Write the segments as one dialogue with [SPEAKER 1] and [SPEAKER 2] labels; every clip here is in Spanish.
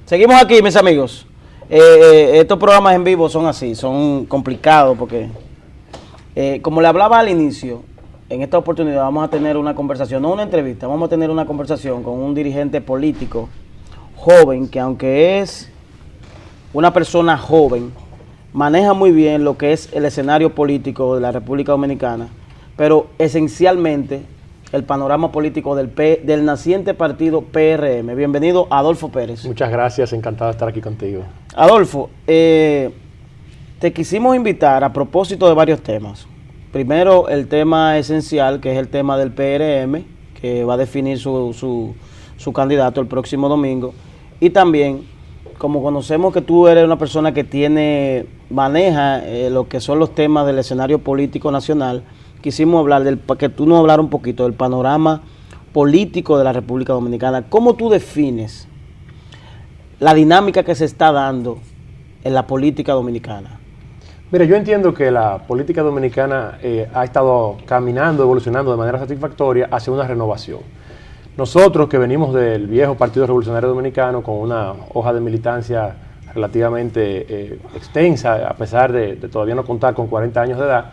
[SPEAKER 1] Seguimos aquí, mis amigos. Estos programas en vivo son así, son complicados porque, como le hablaba al inicio, en esta oportunidad vamos a tener una conversación, no una entrevista, vamos a tener una conversación con un dirigente político joven que, aunque es una persona joven, maneja muy bien lo que es el escenario político de la República Dominicana, pero esencialmente el panorama político del naciente partido PRM. Bienvenido, Adolfo Pérez.
[SPEAKER 2] Muchas gracias, encantado de estar aquí contigo.
[SPEAKER 1] Adolfo, te quisimos invitar a propósito de varios temas. Primero, el tema esencial, que es el tema del PRM, que va a definir su candidato el próximo domingo. Y también, como conocemos que tú eres una persona que maneja lo que son los temas del escenario político nacional, quisimos hablar que tú nos hablaras un poquito del panorama político de la República Dominicana. ¿Cómo tú defines la dinámica que se está dando en la política dominicana?
[SPEAKER 2] Mira, yo entiendo que la política dominicana ha estado caminando, evolucionando de manera satisfactoria hacia una renovación. Nosotros que venimos del viejo Partido Revolucionario Dominicano con una hoja de militancia relativamente extensa, a pesar de todavía no contar con 40 años de edad,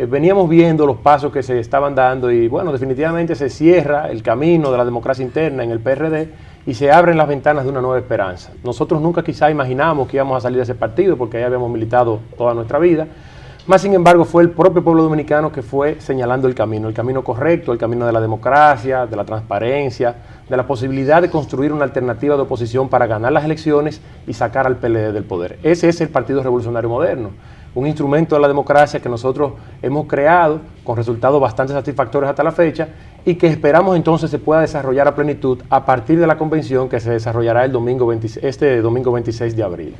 [SPEAKER 2] veníamos viendo los pasos que se estaban dando y bueno, definitivamente se cierra el camino de la democracia interna en el PRD y se abren las ventanas de una nueva esperanza. Nosotros nunca quizá imaginamos que íbamos a salir de ese partido porque ahí habíamos militado toda nuestra vida, más sin embargo fue el propio pueblo dominicano que fue señalando el camino correcto, el camino de la democracia, de la transparencia, de la posibilidad de construir una alternativa de oposición para ganar las elecciones y sacar al PLD del poder. Ese es el Partido Revolucionario Moderno, un instrumento de la democracia que nosotros hemos creado con resultados bastante satisfactorios hasta la fecha y que esperamos entonces se pueda desarrollar a plenitud a partir de la convención que se desarrollará este domingo 26 de abril.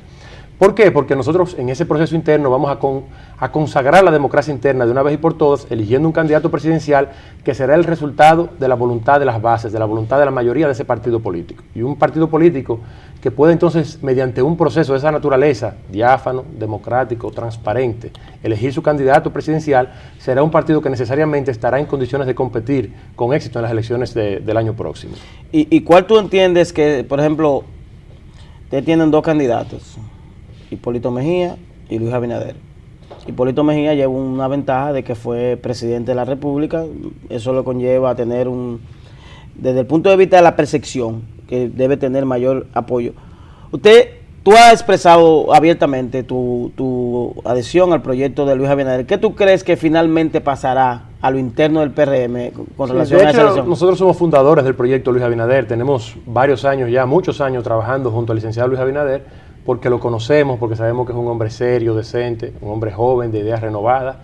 [SPEAKER 2] ¿Por qué? Porque nosotros en ese proceso interno vamos a consagrar la democracia interna de una vez y por todas, eligiendo un candidato presidencial que será el resultado de la voluntad de las bases, de la voluntad de la mayoría de ese partido político. Y un partido político que puede entonces, mediante un proceso de esa naturaleza, diáfano, democrático, transparente, elegir su candidato presidencial, será un partido que necesariamente estará en condiciones de competir con éxito en las elecciones del año próximo.
[SPEAKER 1] ¿Y cuál tú entiendes que, por ejemplo, ustedes tienen dos candidatos, Hipólito Mejía y Luis Abinader? Hipólito Mejía lleva una ventaja de que fue presidente de la República, eso lo conlleva a tener desde el punto de vista de la percepción, que debe tener mayor apoyo. Tú has expresado abiertamente tu adhesión al proyecto de Luis Abinader. ¿Qué tú crees que finalmente pasará a lo interno del PRM con relación a esa elección?
[SPEAKER 2] Nosotros somos fundadores del proyecto Luis Abinader, tenemos varios años ya, muchos años trabajando junto al licenciado Luis Abinader, porque lo conocemos, porque sabemos que es un hombre serio, decente, un hombre joven, de ideas renovadas,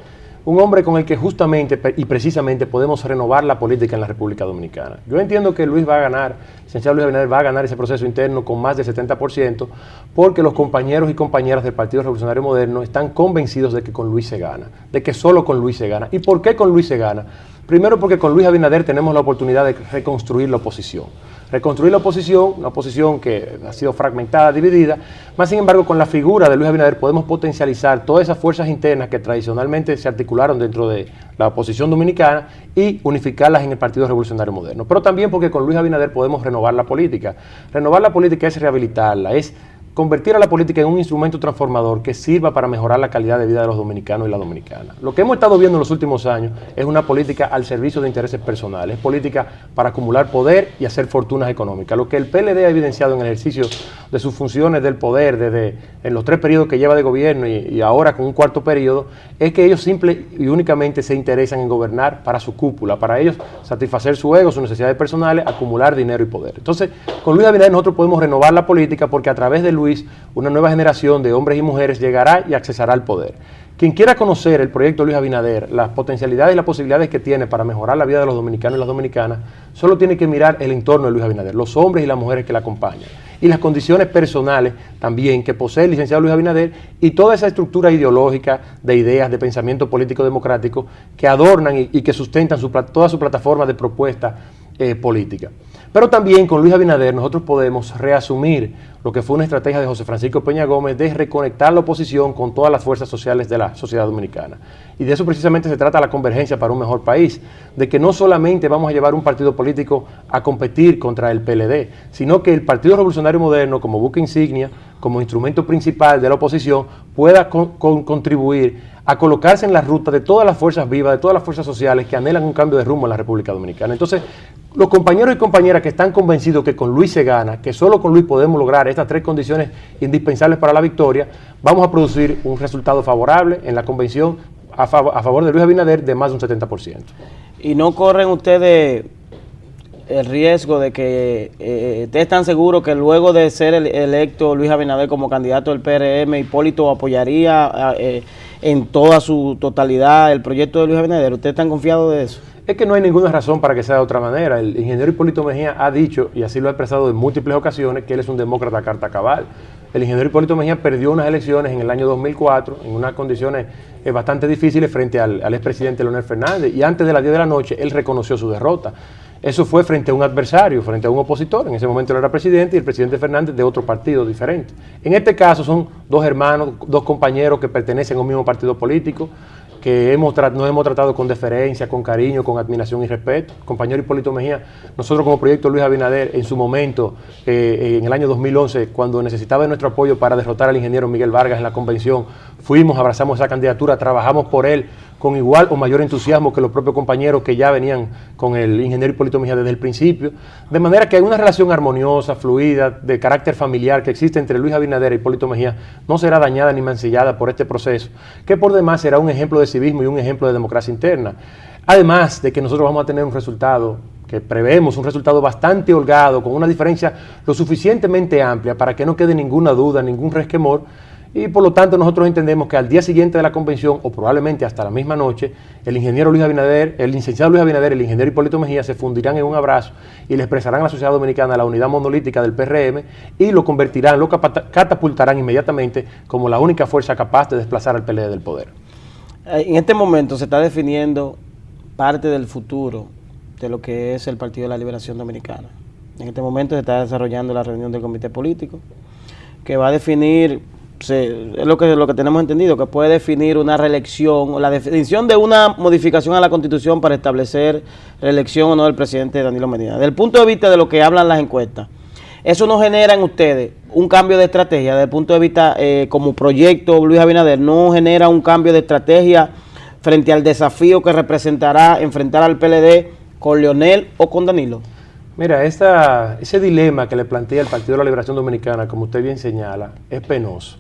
[SPEAKER 2] un hombre con el que justamente y precisamente podemos renovar la política en la República Dominicana. Yo entiendo que Luis va a ganar, el licenciado Luis Abinader va a ganar ese proceso interno con más del 70%, porque los compañeros y compañeras del Partido Revolucionario Moderno están convencidos de que con Luis se gana, de que solo con Luis se gana. ¿Y por qué con Luis se gana? Primero porque con Luis Abinader tenemos la oportunidad de reconstruir la oposición. Reconstruir la oposición, una oposición que ha sido fragmentada, dividida, más sin embargo con la figura de Luis Abinader podemos potencializar todas esas fuerzas internas que tradicionalmente se articularon dentro de la oposición dominicana y unificarlas en el Partido Revolucionario Moderno. Pero también porque con Luis Abinader podemos renovar la política. Renovar la política es rehabilitarla, es convertir a la política en un instrumento transformador que sirva para mejorar la calidad de vida de los dominicanos y la dominicana. Lo que hemos estado viendo en los últimos años es una política al servicio de intereses personales, es política para acumular poder y hacer fortunas económicas. Lo que el PLD ha evidenciado en el ejercicio de sus funciones del poder desde en los 3 periodos que lleva de gobierno y ahora con un 4º periodo, es que ellos simple y únicamente se interesan en gobernar para su cúpula, para ellos satisfacer su ego, sus necesidades personales, acumular dinero y poder. Entonces, con Luis Abinader nosotros podemos renovar la política porque a través de Luis una nueva generación de hombres y mujeres llegará y accesará al poder. Quien quiera conocer el proyecto Luis Abinader, las potencialidades y las posibilidades que tiene para mejorar la vida de los dominicanos y las dominicanas, solo tiene que mirar el entorno de Luis Abinader, los hombres y las mujeres que la acompañan, y las condiciones personales también que posee el licenciado Luis Abinader y toda esa estructura ideológica de ideas, de pensamiento político democrático que adornan y que sustentan toda su plataforma de propuesta política. Pero también con Luis Abinader nosotros podemos reasumir lo que fue una estrategia de José Francisco Peña Gómez de reconectar la oposición con todas las fuerzas sociales de la sociedad dominicana. Y de eso precisamente se trata la convergencia para un mejor país, de que no solamente vamos a llevar un partido político a competir contra el PLD, sino que el Partido Revolucionario Moderno, como buque insignia, como instrumento principal de la oposición, pueda contribuir a colocarse en la ruta de todas las fuerzas vivas, de todas las fuerzas sociales que anhelan un cambio de rumbo en la República Dominicana. Entonces, los compañeros y compañeras que están convencidos que con Luis se gana, que solo con Luis podemos lograr estas tres condiciones indispensables para la victoria, vamos a producir un resultado favorable en la convención a favor de Luis Abinader de más de un 70%.
[SPEAKER 1] ¿Y no corren ustedes el riesgo de que ustedes están seguros que luego de ser electo Luis Abinader como candidato del PRM, Hipólito apoyaría en toda su totalidad el proyecto de Luis Abinader? ¿Ustedes están confiados de eso?
[SPEAKER 2] Es que no hay ninguna razón para que sea de otra manera. El ingeniero Hipólito Mejía ha dicho, y así lo ha expresado en múltiples ocasiones, que él es un demócrata a carta cabal. El ingeniero Hipólito Mejía perdió unas elecciones en el año 2004 en unas condiciones bastante difíciles frente al expresidente Leonel Fernández, y antes de las 10 de la noche él reconoció su derrota. Eso fue frente a un adversario, frente a un opositor. En ese momento él era presidente y el presidente Fernández de otro partido diferente. En este caso son dos hermanos, dos compañeros que pertenecen a un mismo partido político, que nos hemos tratado con deferencia, con cariño, con admiración y respeto. Compañero Hipólito Mejía, nosotros como Proyecto Luis Abinader, en su momento, en el año 2011, cuando necesitaba de nuestro apoyo para derrotar al ingeniero Miguel Vargas en la convención, fuimos, abrazamos esa candidatura, trabajamos por él con igual o mayor entusiasmo que los propios compañeros que ya venían con el ingeniero Hipólito Mejía desde el principio, de manera que hay una relación armoniosa, fluida, de carácter familiar que existe entre Luis Abinader y Hipólito Mejía, no será dañada ni mancillada por este proceso, que por demás será un ejemplo de civismo y un ejemplo de democracia interna. Además de que nosotros vamos a tener un resultado, que prevemos un resultado bastante holgado, con una diferencia lo suficientemente amplia para que no quede ninguna duda, ningún resquemor. Y por lo tanto nosotros entendemos que al día siguiente de la convención, o probablemente hasta la misma noche, el ingeniero Luis Abinader, el licenciado Luis Abinader y el ingeniero Hipólito Mejía se fundirán en un abrazo y le expresarán a la sociedad dominicana la unidad monolítica del PRM y lo convertirán, lo catapultarán inmediatamente como la única fuerza capaz de desplazar al PLD del poder.
[SPEAKER 1] En este momento se está definiendo parte del futuro de lo que es el Partido de la Liberación Dominicana. En este momento se está desarrollando la reunión del comité político que va a definir, es lo que tenemos entendido, que puede definir una reelección, o la definición de una modificación a la Constitución para establecer reelección o no del presidente Danilo Medina. Desde el punto de vista de lo que hablan las encuestas, ¿eso no genera en ustedes un cambio de estrategia? Desde el punto de vista como proyecto Luis Abinader, ¿no genera un cambio de estrategia frente al desafío que representará enfrentar al PLD con Leonel o con Danilo?
[SPEAKER 2] Mira, ese dilema que le plantea el Partido de la Liberación Dominicana, como usted bien señala, es penoso.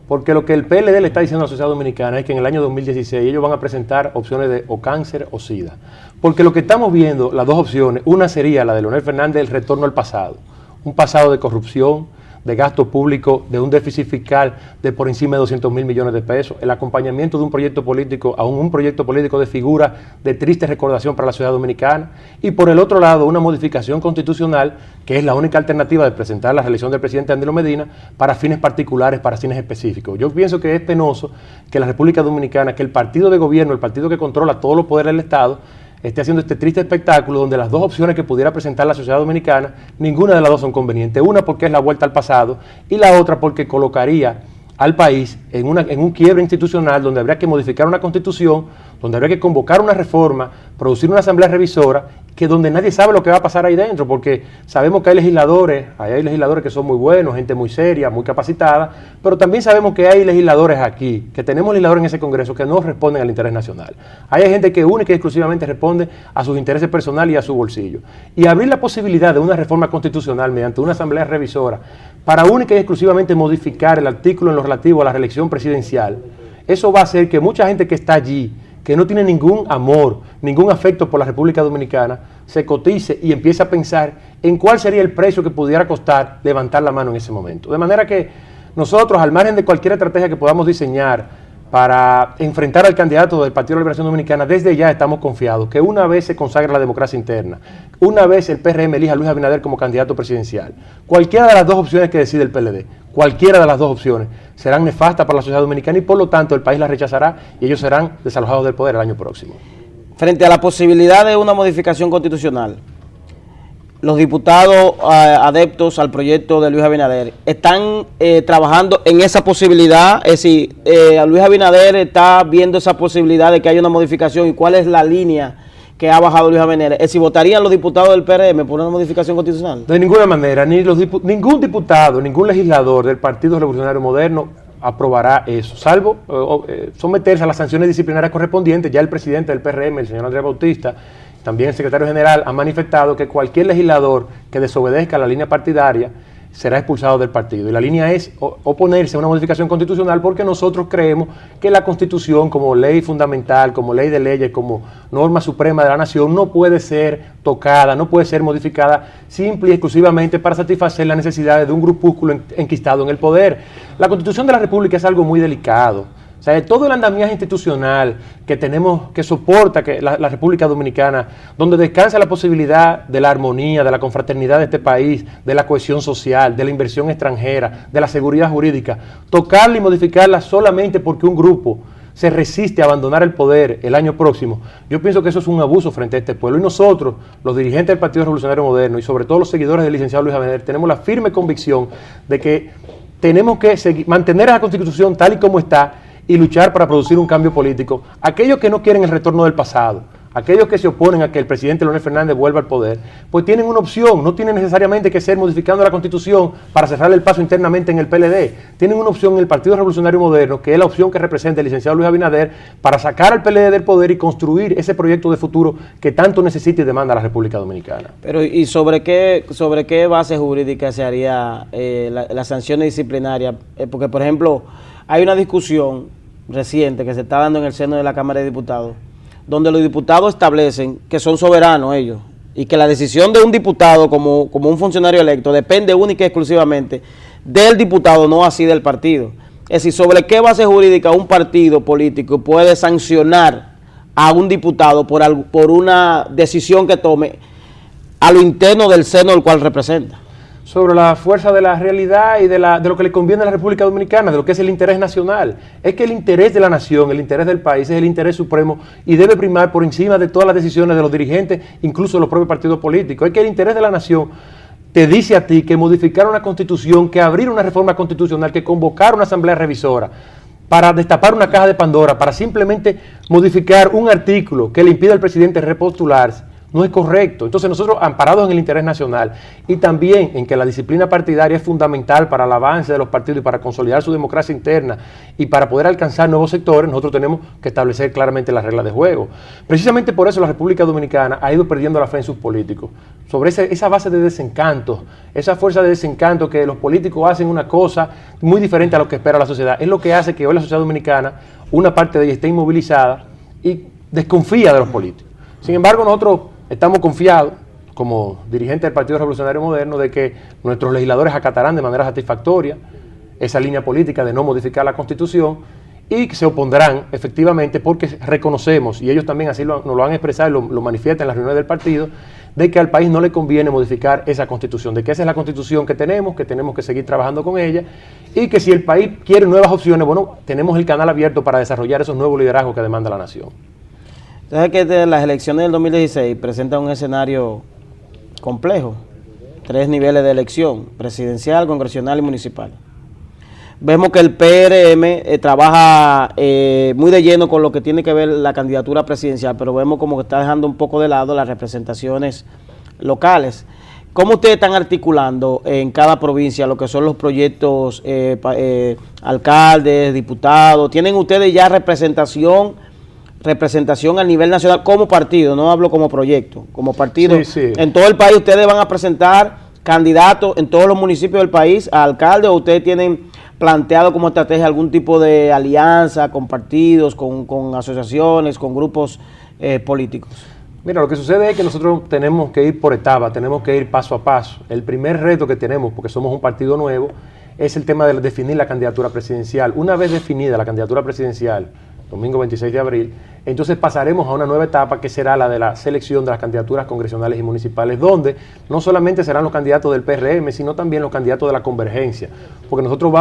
[SPEAKER 2] Porque lo que el PLD le está diciendo a la sociedad dominicana es que en el año 2016 ellos van a presentar opciones de o cáncer o SIDA. Porque lo que estamos viendo, las dos opciones, una sería la de Leonel Fernández, el retorno al pasado. Un pasado de corrupción, de gasto público, de un déficit fiscal de por encima de 200.000 millones de pesos, el acompañamiento de un proyecto político a un proyecto político de figura de triste recordación para la sociedad dominicana, y por el otro lado una modificación constitucional que es la única alternativa de presentar la reelección del presidente Danilo Medina para fines particulares, para fines específicos. Yo pienso que es penoso que la República Dominicana, que el partido de gobierno, el partido que controla todos los poderes del Estado, esté haciendo este triste espectáculo donde las dos opciones que pudiera presentar la sociedad dominicana, ninguna de las dos son convenientes. Una porque es la vuelta al pasado y la otra porque colocaría al país en un quiebre institucional donde habría que modificar una constitución, donde habría que convocar una reforma, producir una asamblea revisora, que donde nadie sabe lo que va a pasar ahí dentro, porque sabemos que hay legisladores que son muy buenos, gente muy seria, muy capacitada, pero también sabemos que hay legisladores aquí, que tenemos legisladores en ese Congreso que no responden al interés nacional. Hay gente que única y exclusivamente responde a sus intereses personales y a su bolsillo. Y abrir la posibilidad de una reforma constitucional mediante una asamblea revisora para única y exclusivamente modificar el artículo en lo relativo a la reelección presidencial, eso va a hacer que mucha gente que está allí, que no tiene ningún amor, ningún afecto por la República Dominicana, se cotice y empiece a pensar en cuál sería el precio que pudiera costar levantar la mano en ese momento. De manera que nosotros, al margen de cualquier estrategia que podamos diseñar para enfrentar al candidato del Partido de la Liberación Dominicana, desde ya estamos confiados que una vez se consagre la democracia interna, una vez el PRM elija a Luis Abinader como candidato presidencial, cualquiera de las dos opciones que decide el PLD, cualquiera de las dos opciones serán nefastas para la sociedad dominicana y por lo tanto el país las rechazará y ellos serán desalojados del poder el año próximo.
[SPEAKER 1] Frente a la posibilidad de una modificación constitucional, los diputados adeptos al proyecto de Luis Abinader están trabajando en esa posibilidad? Es decir, Luis Abinader está viendo esa posibilidad de que haya una modificación, y cuál es la línea que ha bajado Luis Abinader. Es decir, ¿votarían los diputados del PRM por una modificación constitucional?
[SPEAKER 2] De ninguna manera, ningún diputado, ningún legislador del Partido Revolucionario Moderno aprobará eso, salvo someterse a las sanciones disciplinarias correspondientes. Ya el presidente del PRM, el señor Andrés Bautista, también el secretario general, ha manifestado que cualquier legislador que desobedezca la línea partidaria será expulsado del partido. Y la línea es oponerse a una modificación constitucional, porque nosotros creemos que la Constitución, como ley fundamental, como ley de leyes, como norma suprema de la nación, no puede ser tocada, no puede ser modificada simple y exclusivamente para satisfacer las necesidades de un grupúsculo enquistado en el poder. La Constitución de la República es algo muy delicado. O sea, todo el andamiaje institucional que tenemos, que soporta que la República Dominicana, donde descansa la posibilidad de la armonía, de la confraternidad de este país, de la cohesión social, de la inversión extranjera, de la seguridad jurídica, tocarla y modificarla solamente porque un grupo se resiste a abandonar el poder el año próximo, yo pienso que eso es un abuso frente a este pueblo. Y nosotros, los dirigentes del Partido Revolucionario Moderno, y sobre todo los seguidores del licenciado Luis Abinader, tenemos la firme convicción de que tenemos que mantener a la Constitución tal y como está, y luchar para producir un cambio político. Aquellos que no quieren el retorno del pasado, aquellos que se oponen a que el presidente Leonel Fernández vuelva al poder, pues tienen una opción, no tienen necesariamente que ser modificando la Constitución para cerrar el paso internamente en el PLD. Tienen una opción en el Partido Revolucionario Moderno, que es la opción que representa el licenciado Luis Abinader, para sacar al PLD del poder y construir ese proyecto de futuro que tanto necesita y demanda la República Dominicana.
[SPEAKER 1] Pero, ¿y sobre qué base jurídica se haría las sanciones disciplinarias? Porque, por ejemplo, hay una discusión reciente que se está dando en el seno de la Cámara de Diputados, donde los diputados establecen que son soberanos ellos, y que la decisión de un diputado como un funcionario electo depende única y exclusivamente del diputado, no así del partido. Es decir, ¿sobre qué base jurídica un partido político puede sancionar a un diputado por una decisión que tome a lo interno del seno del cual representa?
[SPEAKER 2] Sobre la fuerza de la realidad y de lo que le conviene a la República Dominicana, de lo que es el interés nacional. Es que el interés de la nación, el interés del país, es el interés supremo y debe primar por encima de todas las decisiones de los dirigentes, incluso de los propios partidos políticos. Es que el interés de la nación te dice a ti que modificar una constitución, que abrir una reforma constitucional, que convocar una asamblea revisora para destapar una caja de Pandora, para simplemente modificar un artículo que le impida al presidente repostularse, no es correcto. Entonces nosotros, amparados en el interés nacional y también en que la disciplina partidaria es fundamental para el avance de los partidos y para consolidar su democracia interna y para poder alcanzar nuevos sectores, nosotros tenemos que establecer claramente las reglas de juego. Precisamente por eso la República Dominicana ha ido perdiendo la fe en sus políticos, sobre esa base de desencanto, esa fuerza de desencanto que los políticos hacen una cosa muy diferente a lo que espera la sociedad. Es lo que hace que hoy la sociedad dominicana, una parte de ella esté inmovilizada y desconfía de los políticos. Sin embargo, nosotros estamos confiados, como dirigentes del Partido Revolucionario Moderno, de que nuestros legisladores acatarán de manera satisfactoria esa línea política de no modificar la Constitución y que se opondrán efectivamente, porque reconocemos, y ellos también así nos lo han expresado y lo manifiestan en las reuniones del partido, de que al país no le conviene modificar esa Constitución, de que esa es la Constitución que tenemos que seguir trabajando con ella, y que si el país quiere nuevas opciones, bueno, tenemos el canal abierto para desarrollar esos nuevos liderazgos que demanda la nación.
[SPEAKER 1] ¿Sabes que las elecciones del 2016 presentan un escenario complejo? 3 niveles de elección: presidencial, congresional y municipal. Vemos que el PRM trabaja muy de lleno con lo que tiene que ver la candidatura presidencial, pero vemos como que está dejando un poco de lado las representaciones locales. ¿Cómo ustedes están articulando en cada provincia lo que son los proyectos alcaldes, diputados? ¿Tienen ustedes ya representación a nivel nacional como partido? No hablo como proyecto, como partido.
[SPEAKER 2] Sí, sí.
[SPEAKER 1] En todo el país ustedes van a presentar candidatos en todos los municipios del país a alcalde, o ustedes tienen planteado como estrategia algún tipo de alianza con partidos, con asociaciones, con grupos políticos.
[SPEAKER 2] Mira, lo que sucede es que nosotros tenemos que ir por etapas, tenemos que ir paso a paso. El primer reto que tenemos, porque somos un partido nuevo, es el tema de definir la candidatura presidencial. Una vez definida la candidatura presidencial, domingo 26 de abril, entonces pasaremos a una nueva etapa que será la de la selección de las candidaturas congresionales y municipales, donde no solamente serán los candidatos del PRM, sino también los candidatos de la convergencia, porque nosotros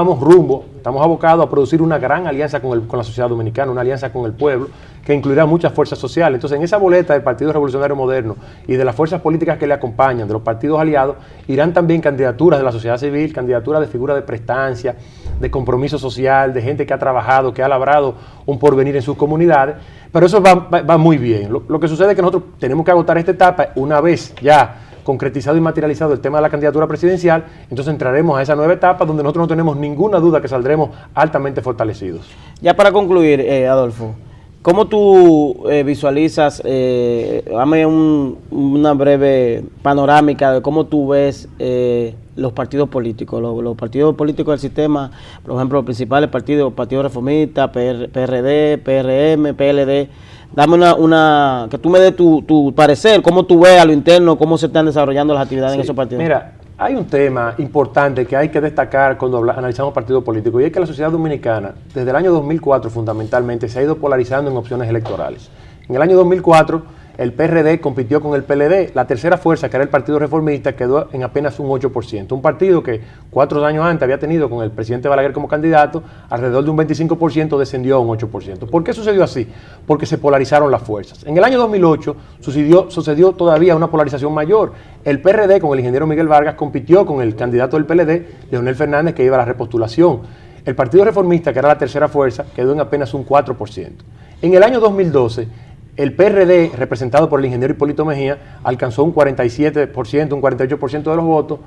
[SPEAKER 2] estamos abocados a producir una gran alianza con la sociedad dominicana, una alianza con el pueblo, que incluirá muchas fuerzas sociales. Entonces, en esa boleta del Partido Revolucionario Moderno y de las fuerzas políticas que le acompañan, de los partidos aliados, irán también candidaturas de la sociedad civil, candidaturas de figuras de prestancia, de compromiso social, de gente que ha trabajado, que ha labrado un porvenir en sus comunidades, pero eso va muy bien. Lo que sucede es que nosotros tenemos que agotar esta etapa una vez ya concretizado y materializado el tema de la candidatura presidencial, entonces entraremos a esa nueva etapa donde nosotros no tenemos ninguna duda que saldremos altamente fortalecidos.
[SPEAKER 1] Ya para concluir, Adolfo, ¿cómo tú visualizas, dame una breve panorámica de cómo tú ves los partidos políticos, los partidos políticos del sistema, por ejemplo, los principales partidos, Partido Reformista, PRD, PRM, PLD? Dame que tú me des tu parecer, cómo tú ves a lo interno, cómo se están desarrollando las actividades en esos partidos.
[SPEAKER 2] Mira, hay un tema importante que hay que destacar cuando analizamos partidos políticos, y es que la sociedad dominicana, desde el año 2004 fundamentalmente, se ha ido polarizando en opciones electorales. En el año 2004, el PRD compitió con el PLD, la tercera fuerza, que era el Partido Reformista, quedó en apenas un 8%. Un partido que 4 años antes había tenido con el presidente Balaguer como candidato, alrededor de un 25%, descendió a un 8%. ¿Por qué sucedió así? Porque se polarizaron las fuerzas. En el año 2008 sucedió todavía una polarización mayor. El PRD, con el ingeniero Miguel Vargas, compitió con el candidato del PLD, Leonel Fernández, que iba a la repostulación. El Partido Reformista, que era la tercera fuerza, quedó en apenas un 4%. En el año 2012, el PRD, representado por el ingeniero Hipólito Mejía, alcanzó un 47%, un 48% de los votos,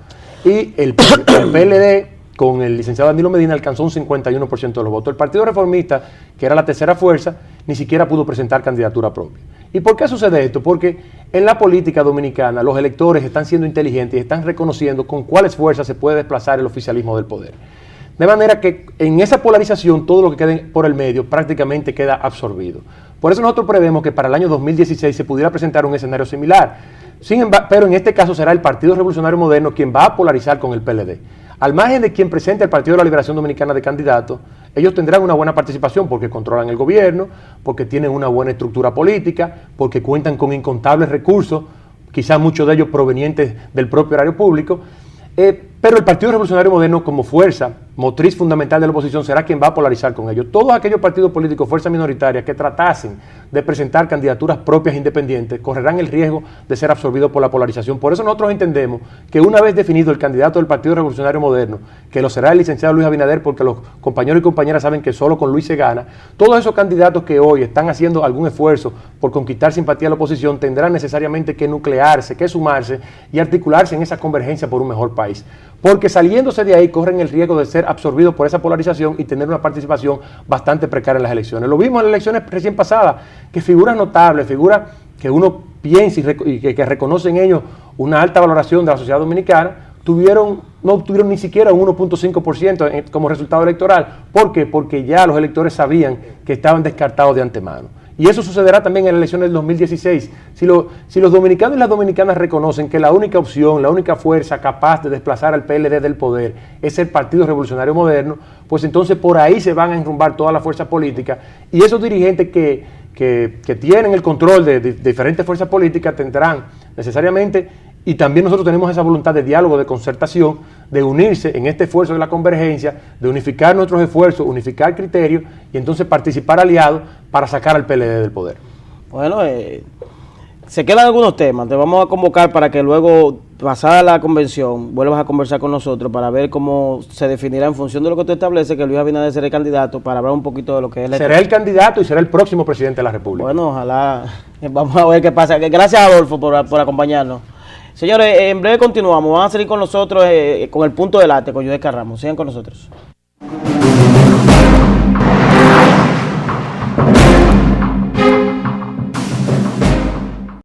[SPEAKER 2] y el PLD, con el licenciado Danilo Medina, alcanzó un 51% de los votos. El Partido Reformista, que era la tercera fuerza, ni siquiera pudo presentar candidatura propia. ¿Y por qué sucede esto? Porque en la política dominicana los electores están siendo inteligentes y están reconociendo con cuáles fuerzas se puede desplazar el oficialismo del poder. De manera que en esa polarización todo lo que quede por el medio prácticamente queda absorbido. Por eso nosotros prevemos que para el año 2016 se pudiera presentar un escenario similar. Pero en este caso será el Partido Revolucionario Moderno quien va a polarizar con el PLD. Al margen de quien presente el Partido de la Liberación Dominicana de candidato, ellos tendrán una buena participación porque controlan el gobierno, porque tienen una buena estructura política, porque cuentan con incontables recursos, quizás muchos de ellos provenientes del propio erario público. Pero el Partido Revolucionario Moderno, como fuerza motriz fundamental de la oposición, será quien va a polarizar con ellos. Todos aquellos partidos políticos, fuerzas minoritarias, que tratasen de presentar candidaturas propias e independientes, correrán el riesgo de ser absorbidos por la polarización. Por eso nosotros entendemos que una vez definido el candidato del Partido Revolucionario Moderno, que lo será el licenciado Luis Abinader, porque los compañeros y compañeras saben que solo con Luis se gana, todos esos candidatos que hoy están haciendo algún esfuerzo por conquistar simpatía de la oposición tendrán necesariamente que nuclearse, que sumarse y articularse en esa convergencia por un mejor país. Porque saliéndose de ahí corren el riesgo de ser absorbidos por esa polarización y tener una participación bastante precaria en las elecciones. Lo vimos en las elecciones recién pasadas, que figuras notables, figuras que uno piensa y que reconoce en ellos una alta valoración de la sociedad dominicana, no obtuvieron ni siquiera un 1.5% como resultado electoral. ¿Por qué? Porque ya los electores sabían que estaban descartados de antemano. Y eso sucederá también en las elecciones del 2016. Si los dominicanos y las dominicanas reconocen que la única opción, la única fuerza capaz de desplazar al PLD del poder es el Partido Revolucionario Moderno, pues entonces por ahí se van a enrumbar todas las fuerzas políticas, y esos dirigentes que tienen el control de diferentes fuerzas políticas tendrán necesariamente, y también nosotros tenemos esa voluntad de diálogo, de concertación, de unirse en este esfuerzo de la convergencia, de unificar nuestros esfuerzos, unificar criterios y entonces participar aliados para sacar al PLD del poder.
[SPEAKER 1] Bueno, se quedan algunos temas, te vamos a convocar para que luego, pasada la convención, vuelvas a conversar con nosotros para ver cómo se definirá en función de lo que tú estableces, que Luis Abinader será el candidato, para hablar un poquito de lo que es
[SPEAKER 2] será el candidato y será el próximo presidente de la República.
[SPEAKER 1] Bueno, ojalá, vamos a ver qué pasa. Gracias, Adolfo, por acompañarnos. Señores, en breve continuamos, van a salir con nosotros con el punto del arte con Judez Carramos. Sigan con nosotros.